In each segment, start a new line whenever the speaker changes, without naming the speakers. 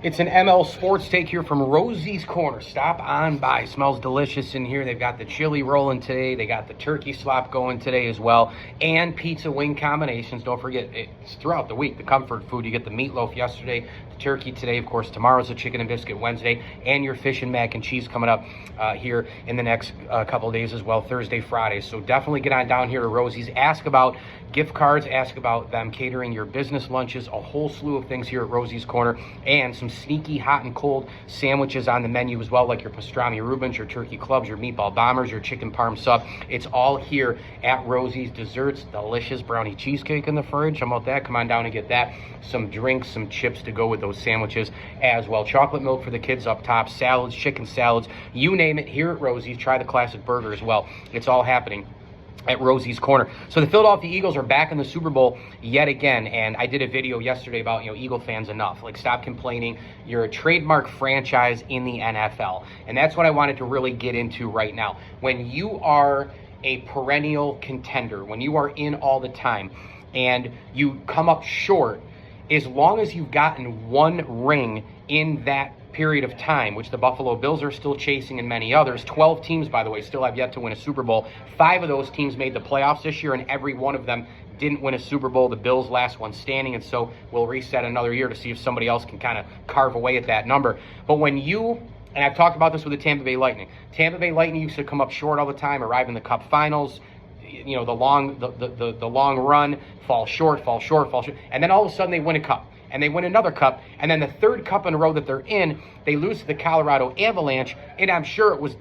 It's an ML Sports Take here from Rosie's Corner. Stop on by. Smells delicious in here. They've got the chili rolling today. They got the turkey slop going today as well. And pizza wing combinations. Don't forget, it's throughout the week. The comfort food. You get the meatloaf yesterday, the turkey today. Of course, tomorrow's the chicken and biscuit Wednesday. And your fish and mac and cheese coming up here in the next couple of days as well. Thursday, Friday. So definitely get on down here to Rosie's. Ask about gift cards. Ask about them catering your business lunches. A whole slew of things here at Rosie's Corner. And some sneaky hot and cold sandwiches on the menu as well, like your pastrami Reubens, your turkey clubs, your meatball bombers, your chicken parm sub. It's all here at Rosie's. Desserts, delicious brownie cheesecake in the fridge. How about that? Come on down and get that. Some drinks, some chips to go with those sandwiches as well. Chocolate milk for the kids up top, salads, chicken salads, you name it, here at Rosie's. Try the classic burger as well. It's all happening at Rosie's Corner. So the Philadelphia Eagles are back in the Super Bowl yet again, and I did a video yesterday about, Eagle fans enough. Like, stop complaining. You're a trademark franchise in the NFL, and that's what I wanted to really get into right now. When you are a perennial contender, when you are in all the time, and you come up short, as long as you've gotten one ring in that period of time, which the Buffalo Bills are still chasing and many others. 12 teams, by the way, still have yet to win a Super Bowl. 5 of those teams made the playoffs this year, and every one of them didn't win a Super Bowl. The Bills last one standing, and so we'll reset another year to see if somebody else can kind of carve away at that number. But when you, and I've talked about this with the Tampa Bay Lightning. Tampa Bay Lightning used to come up short all the time, arrive in the Cup Finals, the long run, fall short, and then all of a sudden they win a cup. And they win another cup, and then the third cup in a row that they're in, they lose to the Colorado Avalanche, and I'm sure it was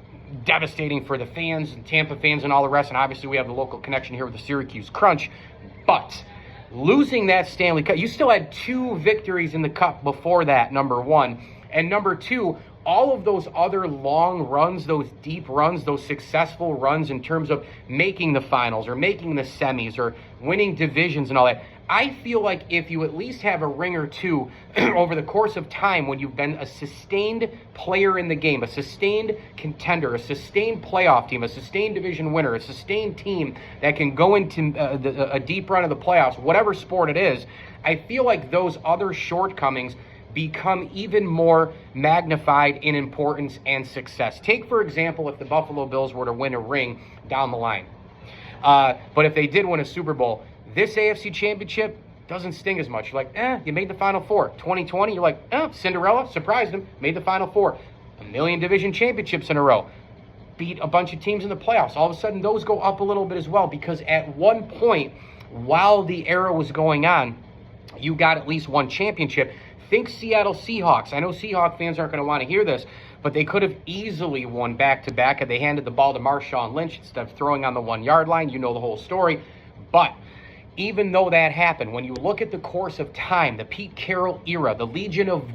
devastating for the fans and Tampa fans and all the rest, and obviously we have the local connection here with the Syracuse Crunch, but losing that Stanley Cup, you still had 2 victories in the cup before that, number one, and number two, all of those other long runs, those deep runs, those successful runs in terms of making the finals or making the semis or winning divisions and all that, I feel like if you at least have a ring or two over the course of time when you've been a sustained player in the game, a sustained contender, a sustained playoff team, a sustained division winner, a sustained team that can go into a deep run of the playoffs, whatever sport it is, I feel like those other shortcomings become even more magnified in importance and success. Take, for example, if the Buffalo Bills were to win a ring down the line. But if they did win a Super Bowl, this AFC Championship doesn't sting as much. You're like, you made the Final Four. 2020, you're like, Cinderella, surprised them, made the Final Four. A million division championships in a row. Beat a bunch of teams in the playoffs. All of a sudden, those go up a little bit as well, because at one point, while the era was going on, you got at least one championship. Think Seattle Seahawks. I know Seahawk fans aren't going to want to hear this, but they could have easily won back-to-back had they handed the ball to Marshawn Lynch instead of throwing on the 1-yard line. You know the whole story. But even though that happened, when you look at the course of time, the Pete Carroll era, the Legion of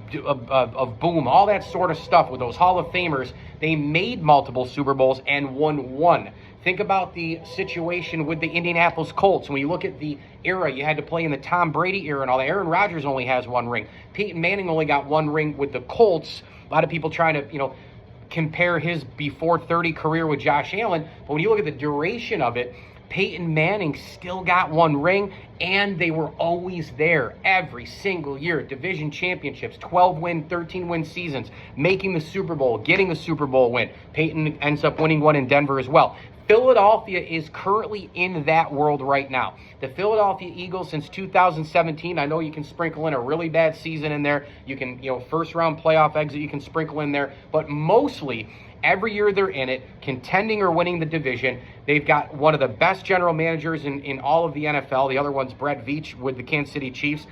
Boom, all that sort of stuff with those Hall of Famers, they made multiple Super Bowls and won one. Think about the situation with the Indianapolis Colts. When you look at the era, you had to play in the Tom Brady era and all that. Aaron Rodgers only has one ring. Peyton Manning only got one ring with the Colts. A lot of people trying to, compare his before 30 career with Josh Allen. But when you look at the duration of it, Peyton Manning still got one ring, and they were always there every single year. Division championships, 12-win, 13-win seasons, making the Super Bowl, getting the Super Bowl win. Peyton ends up winning one in Denver as well. Philadelphia is currently in that world right now. The Philadelphia Eagles since 2017, I know you can sprinkle in a really bad season in there. You can, first-round playoff exit, you can sprinkle in there. But mostly, every year they're in it, contending or winning the division. They've got one of the best general managers in all of the NFL. The other one's Brett Veach with the Kansas City Chiefs.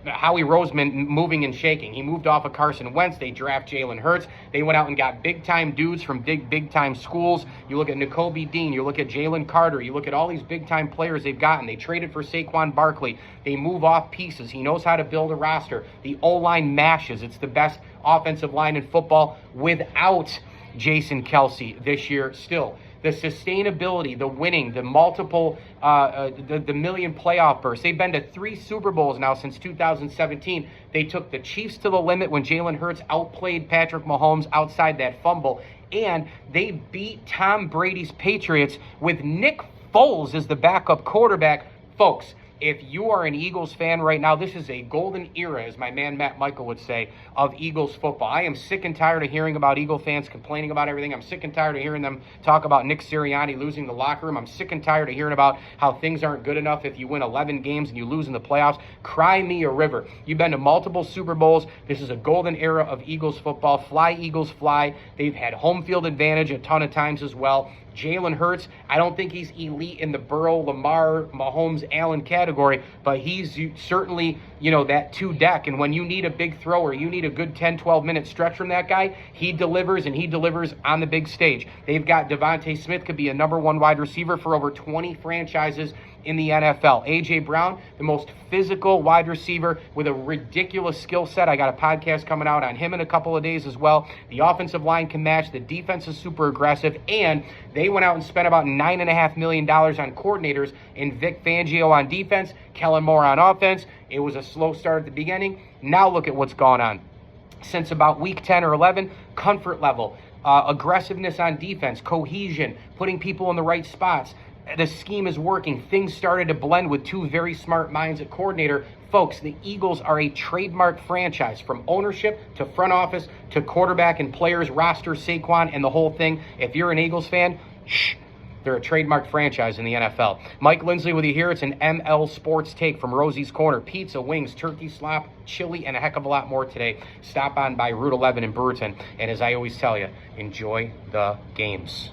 Howie Roseman moving and shaking. He moved off of Carson Wentz. They draft Jalen Hurts. They went out and got big-time dudes from big-time schools. You look at Nakobe Dean. You look at Jalen Carter. You look at all these big-time players they've gotten. They traded for Saquon Barkley. They move off pieces. He knows how to build a roster. The O-line mashes. It's the best offensive line in football without Jason Kelsey this year still. The sustainability, the winning, the multiple, the million playoff bursts. They've been to 3 Super Bowls now since 2017. They took the Chiefs to the limit when Jalen Hurts outplayed Patrick Mahomes outside that fumble. And they beat Tom Brady's Patriots with Nick Foles as the backup quarterback. Folks, If you are an Eagles fan right now, this is a golden era, as my man Matt Michael would say, of Eagles football. I am sick and tired of hearing about Eagle fans complaining about everything. I'm sick and tired of hearing them talk about Nick Sirianni losing the locker room. I'm sick and tired of hearing about how things aren't good enough if you win 11 games and you lose in the playoffs. Cry me a river. You've been to multiple Super Bowls. This is a golden era of Eagles football. Fly, Eagles, fly. They've had home field advantage a ton of times as well. Jalen Hurts, I don't think he's elite in the Burrow, Lamar, Mahomes, Allen category, but he's certainly, that two deck. And when you need a big throw or you need a good 10, 12-minute stretch from that guy, he delivers, and he delivers on the big stage. They've got Devontae Smith, could be a number one wide receiver for over 20 franchises in the NFL. A.J. Brown, the most physical wide receiver with a ridiculous skill set. I got a podcast coming out on him in a couple of days as well. The offensive line can match. The defense is super aggressive. And they went out and spent about $9.5 million on coordinators in Vic Fangio on defense, Kellen Moore on offense. It was a slow start at the beginning. Now look at what's gone on. Since about week 10 or 11, comfort level, aggressiveness on defense, cohesion, putting people in the right spots. The scheme is working. Things started to blend with two very smart minds at coordinator. Folks, the Eagles are a trademark franchise, from ownership to front office to quarterback and players, roster, Saquon, and the whole thing. If you're an Eagles fan, they're a trademark franchise in the NFL. Mike Lindsley with you here. It's an ML Sports Take from Rosie's Corner. Pizza, wings, turkey slop, chili, and a heck of a lot more today. Stop on by Route 11 in Brewerton. And as I always tell you, enjoy the games.